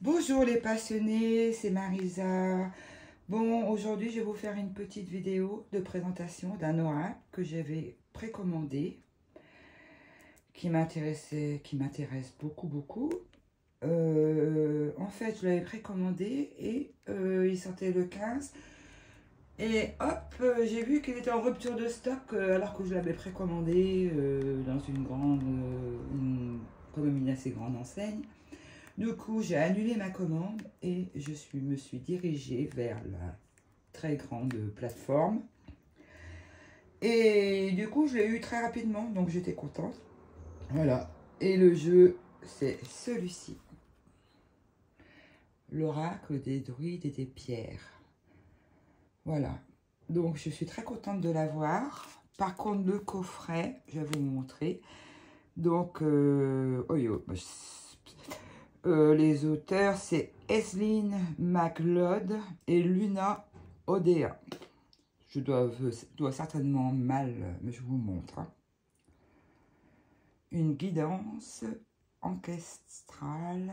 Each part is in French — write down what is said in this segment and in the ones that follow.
Bonjour les passionnés, c'est Marisa. Bon, aujourd'hui je vais vous faire une petite vidéo de présentation d'un oracle que j'avais précommandé, qui m'intéresse beaucoup. En fait, je l'avais précommandé et il sortait le 15. Et hop, j'ai vu qu'il était en rupture de stock alors que je l'avais précommandé dans une grande, comme une assez grande enseigne. Du coup, j'ai annulé ma commande et me suis dirigée vers la très grande plateforme. Et du coup, je l'ai eu très rapidement, donc j'étais contente. Voilà. Et le jeu, c'est celui-ci. L'oracle des druides et des pierres. Voilà. Donc, je suis très contente de l'avoir. Par contre, le coffret, je vais vous montrer. Donc, les auteurs, c'est Aislinn MacLeod et Luna Odea. Je dois certainement mal, mais je vous montre. Une guidance ancestrale,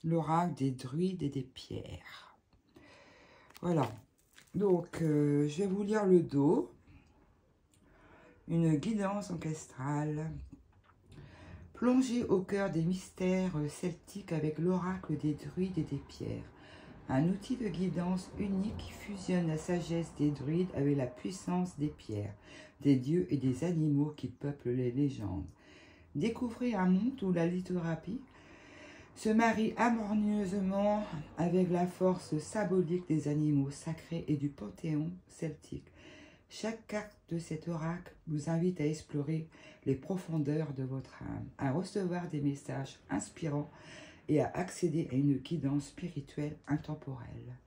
l'oracle des druides et des pierres. Voilà. Donc, je vais vous lire le dos. Une guidance ancestrale. Plongez au cœur des mystères celtiques avec l'oracle des druides et des pierres. Un outil de guidance unique qui fusionne la sagesse des druides avec la puissance des pierres, des dieux et des animaux qui peuplent les légendes. Découvrez un monde où la lithothérapie se marie harmonieusement avec la force symbolique des animaux sacrés et du panthéon celtique. Chaque carte de cet oracle vous invite à explorer les profondeurs de votre âme, à recevoir des messages inspirants et à accéder à une guidance spirituelle intemporelle.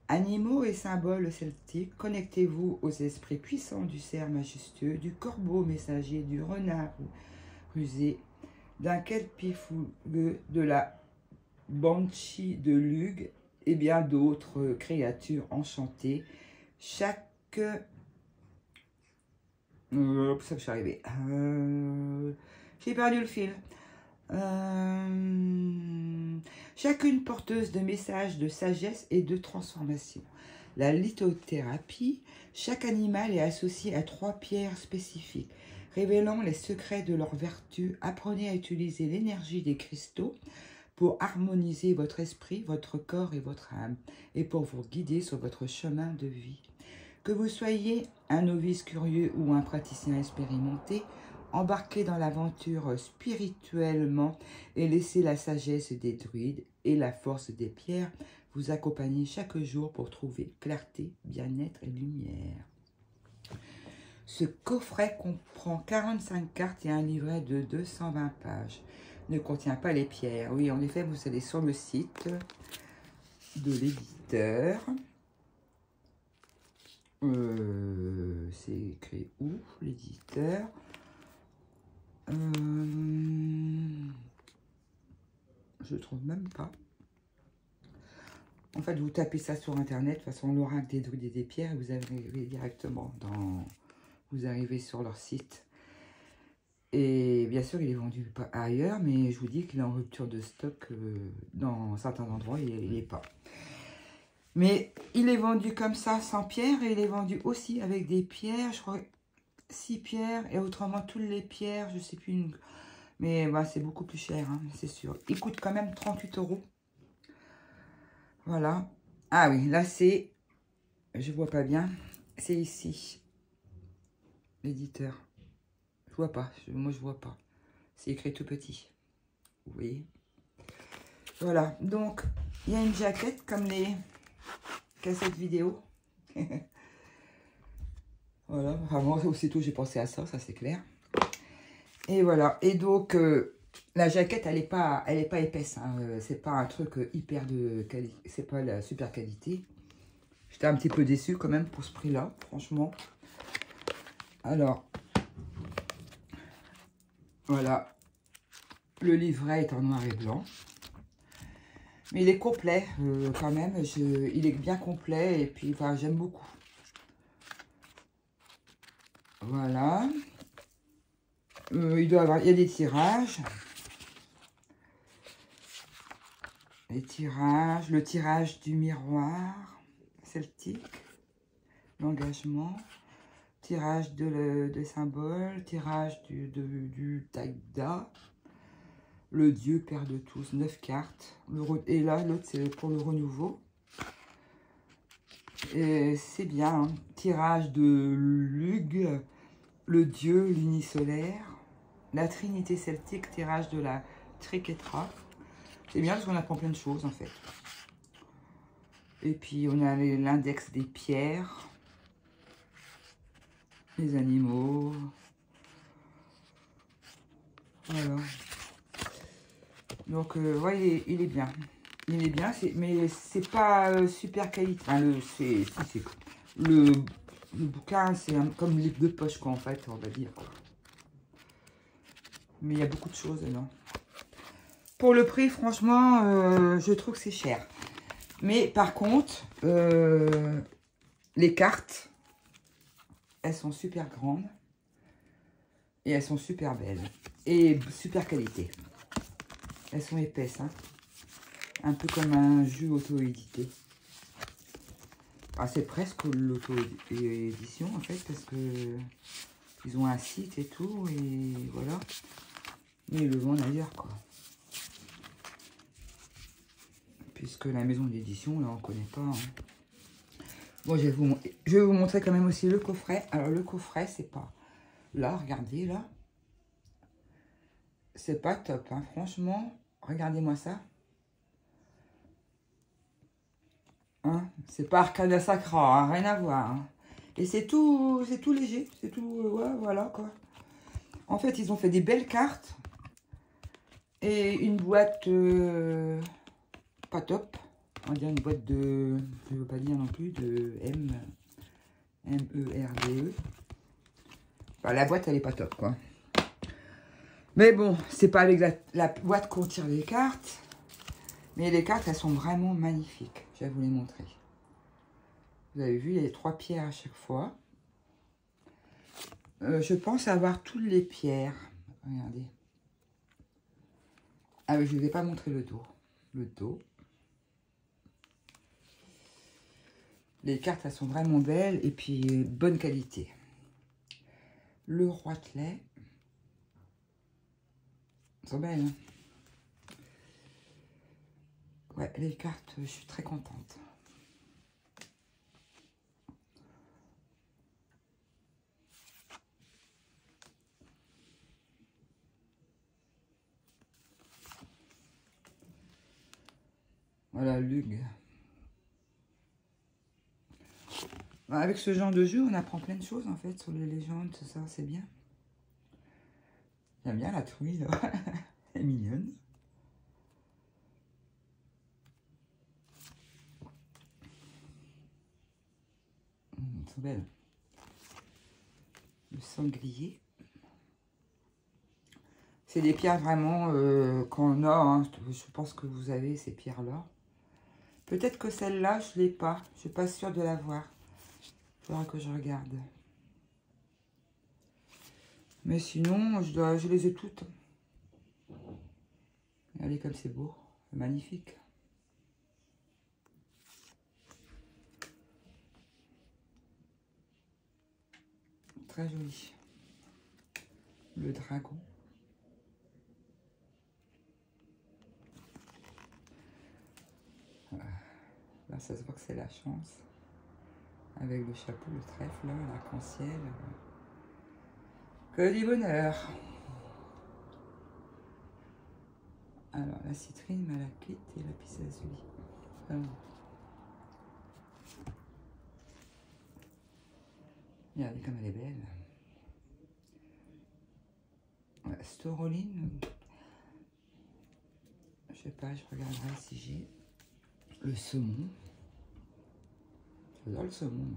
Animaux et symboles celtiques, connectez-vous aux esprits puissants du cerf majestueux, du corbeau messager, du renard rusé, d'un kelpie fougueux, de la banshee de Lugh et bien d'autres créatures enchantées. Chaque... ça que je suis arrivée. J'ai perdu le fil. Chacune porteuse de messages de sagesse et de transformation. La lithothérapie, chaque animal est associé à 3 pierres spécifiques, révélant les secrets de leurs vertus. Apprenez à utiliser l'énergie des cristaux pour harmoniser votre esprit, votre corps et votre âme, et pour vous guider sur votre chemin de vie. Que vous soyez un novice curieux ou un praticien expérimenté, embarquez dans l'aventure spirituellement et laissez la sagesse des druides et la force des pierres vous accompagner chaque jour pour trouver clarté, bien-être et lumière. Ce coffret comprend 45 cartes et un livret de 220 pages. Ne contient pas les pierres. Oui, en effet, vous allez sur le site de l'éditeur. C'est écrit où, l'éditeur? Je trouve même pas. En fait, vous tapez ça sur internet, de toute façon, l'oracle des druides et des pierres, et vous arrivez directement dans... Vous arrivez sur leur site. Et bien sûr, il est vendu ailleurs, mais je vous dis qu'il est en rupture de stock dans certains endroits, il n'est pas. Mais il est vendu comme ça, sans pierre, et il est vendu aussi avec des pierres, je crois 6 pierres, et autrement, toutes les pierres, je sais plus, mais bah, c'est beaucoup plus cher, hein, c'est sûr. Il coûte quand même 38 €. Voilà. Ah oui, là c'est, je vois pas bien, c'est ici, l'éditeur. Je vois pas, moi je vois pas. C'est écrit tout petit. Vous voyez. Voilà, donc il y a une jaquette comme les cassettes vidéo. Voilà, vraiment aussitôt j'ai pensé à ça, ça c'est clair. Et voilà, et donc la jaquette elle est pas épaisse, hein. C'est pas un truc hyper de qualité, c'est pas la super qualité. J'étais un petit peu déçue quand même pour ce prix-là, franchement. Alors, voilà, le livret est en noir et blanc. Mais il est complet quand même, il est bien complet et puis enfin, j'aime beaucoup. Voilà. Il y a des tirages. les tirages, le tirage du miroir celtique, l'engagement, tirage des symboles, tirage du Taïda, le Dieu Père de tous, 9 cartes. Et là, l'autre, c'est pour le renouveau. Et c'est bien, hein. Tirage de Lug, le Dieu, l'unisolaire, la Trinité celtique, tirage de la Triquetra. C'est bien parce qu'on apprend plein de choses, en fait. Et puis, on a l'index des pierres, les animaux. Voilà. Donc, ouais, il est bien. Il est bien, mais c'est pas super qualité. Enfin, le bouquin, c'est comme livre de poche, quoi, en fait, on va dire. Mais il y a beaucoup de choses dedans. Pour le prix, franchement, je trouve que c'est cher. Mais par contre, les cartes, elles sont super grandes. Et elles sont super belles. Et super qualité. Elles sont épaisses, hein. Un peu comme un jus auto-édité. Ah, c'est presque l'auto-édition, en fait, parce que ils ont un site et tout, et voilà. Mais ils le vendent ailleurs, quoi. Puisque la maison d'édition, là, on ne connaît pas. Hein. Bon, je vais vous montrer quand même aussi le coffret. Alors, le coffret, c'est pas... Là, regardez, là. C'est pas top, hein. Franchement, regardez-moi ça. Hein, c'est pas Arcana Sacra, hein, rien à voir. Hein. Et c'est tout léger, c'est tout, ouais, voilà quoi. En fait, ils ont fait des belles cartes et une boîte pas top. On va dire une boîte de, je ne veux pas dire non plus, de M-E-R-D-E. Enfin, la boîte, elle est pas top quoi. Mais bon, c'est pas avec la boîte qu'on tire les cartes. Mais les cartes, elles sont vraiment magnifiques. Je vais vous les montrer. Vous avez vu, il y a 3 pierres à chaque fois. Je pense avoir toutes les pierres. Regardez. Ah oui, je ne vais pas montrer le dos. Le dos. Les cartes, elles sont vraiment belles et puis bonne qualité. Le roitelet. Elles sont belles, hein. Ouais, les cartes, je suis très contente. Voilà, Lug. Avec ce genre de jeu, on apprend plein de choses, en fait, sur les légendes, tout ça, c'est bien. J'aime bien la truie, là. Elle est mignonne. Elles sont belles. Le sanglier. C'est des pierres vraiment qu'on a, hein. Je pense que vous avez ces pierres-là. Peut-être que celle-là, je ne l'ai pas. Je ne suis pas sûre de l'avoir. Il faudra que je regarde. Mais sinon, je les ai toutes. Regardez comme c'est beau. C'est magnifique. Très joli. Le dragon. Là, ça se voit que c'est la chance. Avec le chapeau, le trèfle, l'arc-en-ciel. Que du bonheur. Alors, la citrine, malachite et la lapis-lazuli. Regardez comme elle est belle. Ouais, Storoline. Je sais pas, je regarderai si j'ai le saumon. J'adore le saumon.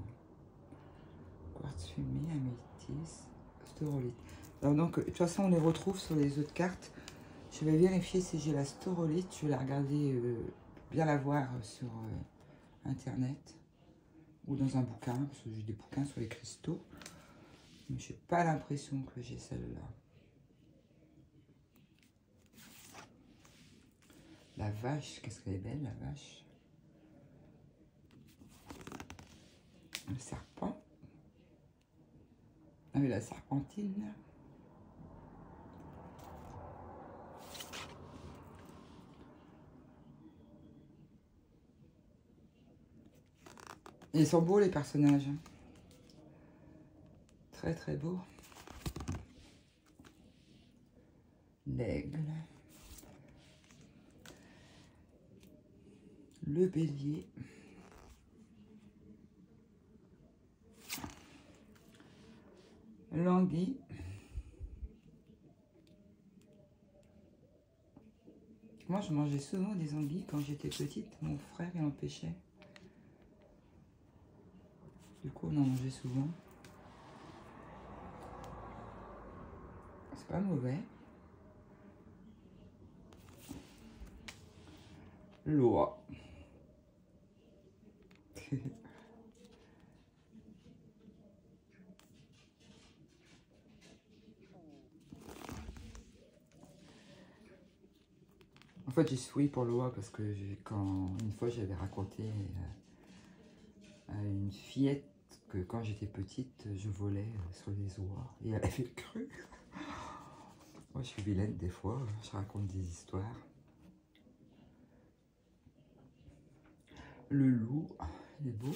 Quartz fumé, améthyste, Storolite. Alors donc, de toute façon, on les retrouve sur les autres cartes. Je vais vérifier si j'ai la Storolite. Je vais la regarder, bien la voir sur Internet. Ou dans un bouquin, parce que j'ai des bouquins sur les cristaux. Mais je n'ai pas l'impression que j'ai celle-là. La vache, qu'est-ce qu'elle est belle, la vache. Le serpent. Ah oui, la serpentine. Ils sont beaux les personnages. Très très beaux. L'aigle. Le bélier. L'anguille. Moi, je mangeais souvent des anguilles quand j'étais petite. Mon frère, il en pêchait. Du coup, on en mangeait souvent. C'est pas mauvais. L'oie. En fait, j'ai souri pour l'oie parce que une fois, j'avais raconté à une fillette que quand j'étais petite, je volais sur les oies et elle avait cru. Moi, je suis vilaine des fois, je raconte des histoires. Le loup, il est beau.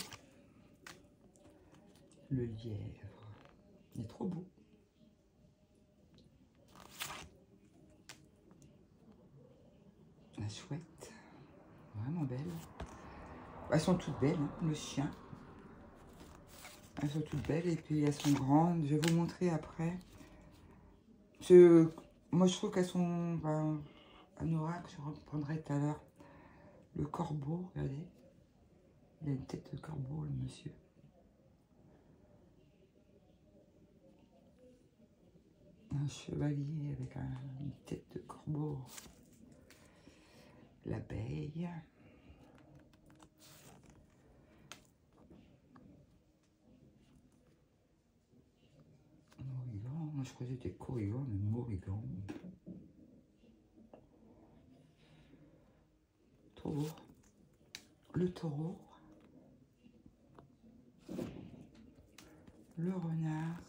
Le lièvre, il est trop beau. La chouette, vraiment belle. Elles sont toutes belles, hein, le chien. Elles sont toutes belles et puis elles sont grandes. Je vais vous montrer après. Moi, je trouve qu'elles sont... anorak, je reprendrai tout à l'heure. Le corbeau, regardez. Il a une tête de corbeau, le monsieur. Un chevalier avec une tête de corbeau. L'abeille. Morrigan. Moi, je croyais que c'était Corrigan, mais Morrigan. Trop beau. Le taureau. Le renard.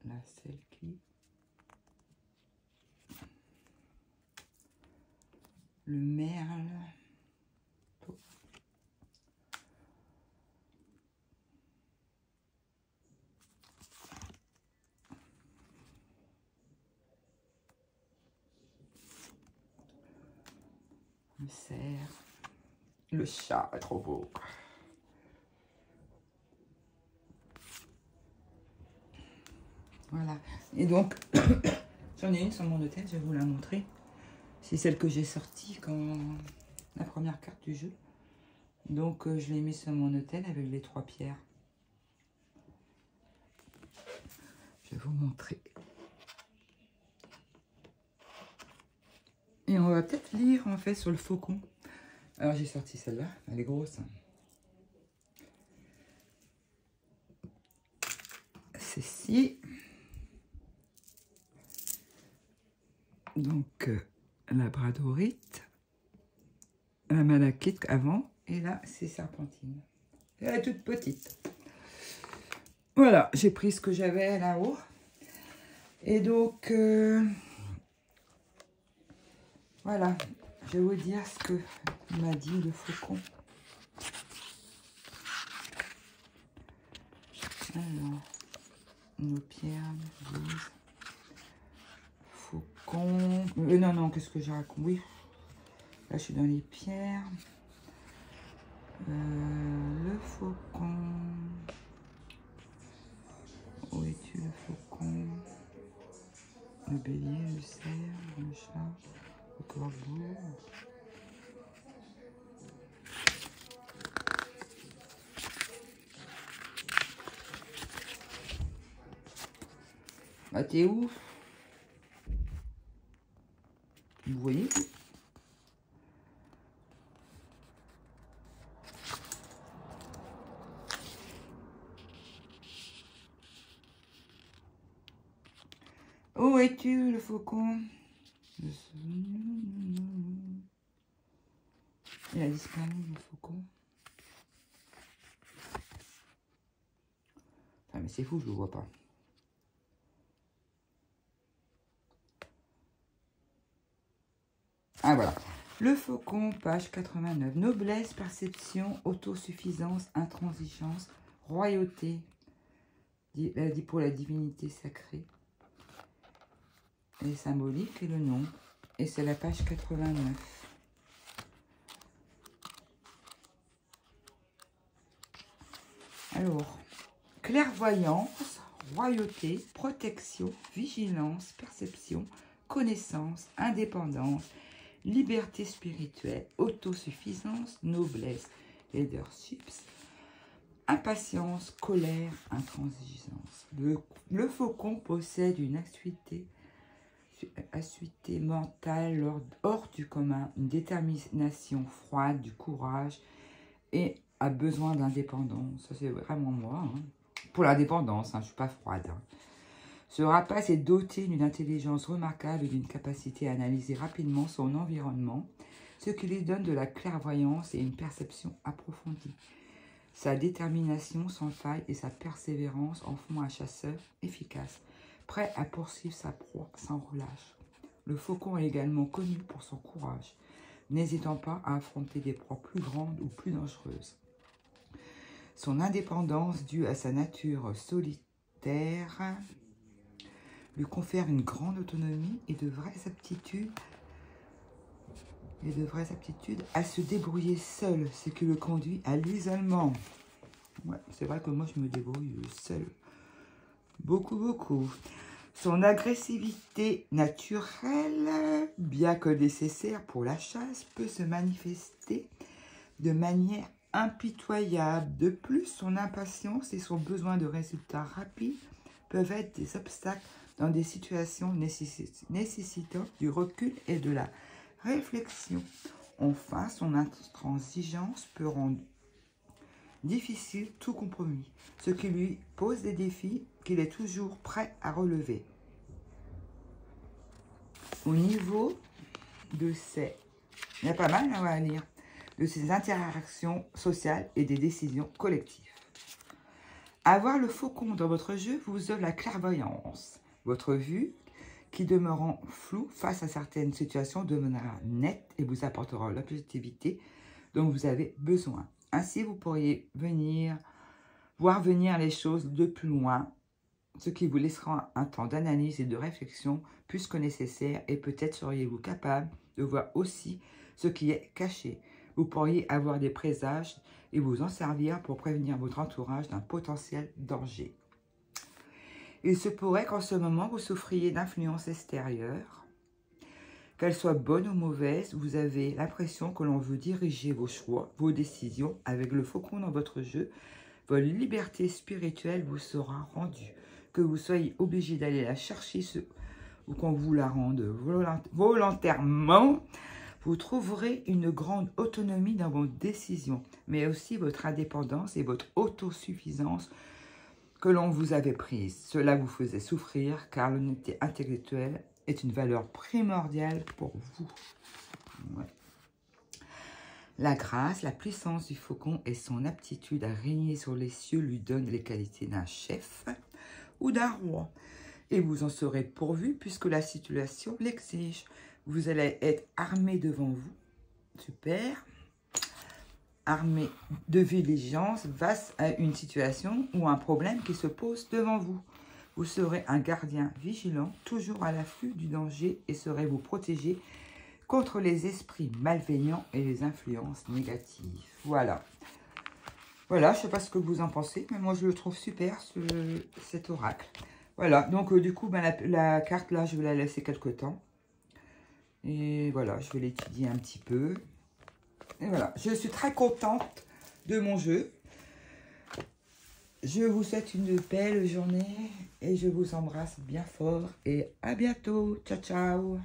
La selkie. Le merle. Le cerf. Le chat est trop beau. Voilà. Et donc, j'en ai une sur mon hôtel, je vais vous la montrer. C'est celle que j'ai sortie quand la première carte du jeu. Donc, je l'ai mise sur mon hôtel avec les 3 pierres. Je vais vous montrer. Et on va peut-être lire, en fait, sur le faucon. Alors, j'ai sorti celle-là. Elle est grosse. Ceci. Donc, la bradorite. La malachite avant. Et là, c'est serpentine. Elle est toute petite. Voilà, j'ai pris ce que j'avais là-haut. Et donc, voilà, je vais vous dire ce que m'a dit le faucon. Alors, nos pierres, 12. Faucon. Non, qu'est-ce que j'ai raconté? Oui, là je suis dans les pierres. Le faucon. Où es-tu le faucon? Le bélier, le cerf, le chat, le corbeau. Bah t'es où? Vous voyez? Où es-tu le faucon? Il a disparu, le faucon. Ah, mais c'est fou, je le vois pas. Ah, voilà. Le faucon, page 89. Noblesse, perception, autosuffisance, intransigeance, royauté. Dit pour la divinité sacrée. Les symboliques et le nom. Et c'est la page 89. Alors, clairvoyance, royauté, protection, vigilance, perception, connaissance, indépendance, liberté spirituelle, autosuffisance, noblesse, leadership, impatience, colère, intransigeance. Le faucon possède une acuité mentale hors du commun, une détermination froide, du courage et a besoin d'indépendance. Ça, c'est vraiment moi. Hein. Pour l'indépendance, hein, je ne suis pas froide. Hein. Ce rapace est doté d'une intelligence remarquable et d'une capacité à analyser rapidement son environnement, ce qui lui donne de la clairvoyance et une perception approfondie. Sa détermination sans faille et sa persévérance en font un chasseur efficace, prêt à poursuivre sa proie sans relâche. Le faucon est également connu pour son courage, n'hésitant pas à affronter des proies plus grandes ou plus dangereuses. Son indépendance, due à sa nature solitaire, lui confère une grande autonomie et de vraies aptitudes à se débrouiller seul, ce qui le conduit à l'isolement. Ouais, c'est vrai que moi je me débrouille seul. Beaucoup. Son agressivité naturelle, bien que nécessaire pour la chasse, peut se manifester de manière impitoyable. De plus, son impatience et son besoin de résultats rapides peuvent être des obstacles dans des situations nécessitant du recul et de la réflexion. Enfin, son intransigeance peut rendre difficile tout compromis, ce qui lui pose des défis qu'il est toujours prêt à relever. Au niveau de ses... Il y a pas mal à lire. De ses interactions sociales et des décisions collectives. Avoir le faucon dans votre jeu vous offre la clairvoyance. Votre vue, qui demeurant floue face à certaines situations, deviendra nette et vous apportera l'objectivité dont vous avez besoin. Ainsi, vous pourriez voir venir les choses de plus loin, ce qui vous laissera un temps d'analyse et de réflexion plus que nécessaire, et peut-être seriez-vous capable de voir aussi ce qui est caché. Vous pourriez avoir des présages et vous en servir pour prévenir votre entourage d'un potentiel danger. Il se pourrait qu'en ce moment, vous souffriez d'influences extérieures. Qu'elles soient bonnes ou mauvaises, vous avez l'impression que l'on veut diriger vos choix, vos décisions. Avec le faucon dans votre jeu, votre liberté spirituelle vous sera rendue. Que vous soyez obligé d'aller la chercher ou qu'on vous la rende volontairement, vous trouverez une grande autonomie dans vos décisions, mais aussi votre indépendance et votre autosuffisance que l'on vous avait prise. Cela vous faisait souffrir car l'honnêteté intellectuelle est une valeur primordiale pour vous. Ouais. La grâce, la puissance du faucon et son aptitude à régner sur les cieux lui donnent les qualités d'un chef ou d'un roi. Et vous en serez pourvu puisque la situation l'exige. Vous allez être armé devant vous. Super. Armé de vigilance face à une situation ou un problème qui se pose devant vous. Vous serez un gardien vigilant, toujours à l'affût du danger et saurez vous protéger contre les esprits malveillants et les influences négatives. Voilà. Voilà, je ne sais pas ce que vous en pensez, mais moi je le trouve super, cet oracle. Voilà, donc du coup, ben, la carte là, je vais la laisser quelque temps. Et voilà, je vais l'étudier un petit peu. Et voilà, je suis très contente de mon jeu. Je vous souhaite une belle journée et je vous embrasse bien fort. Et à bientôt. Ciao, ciao.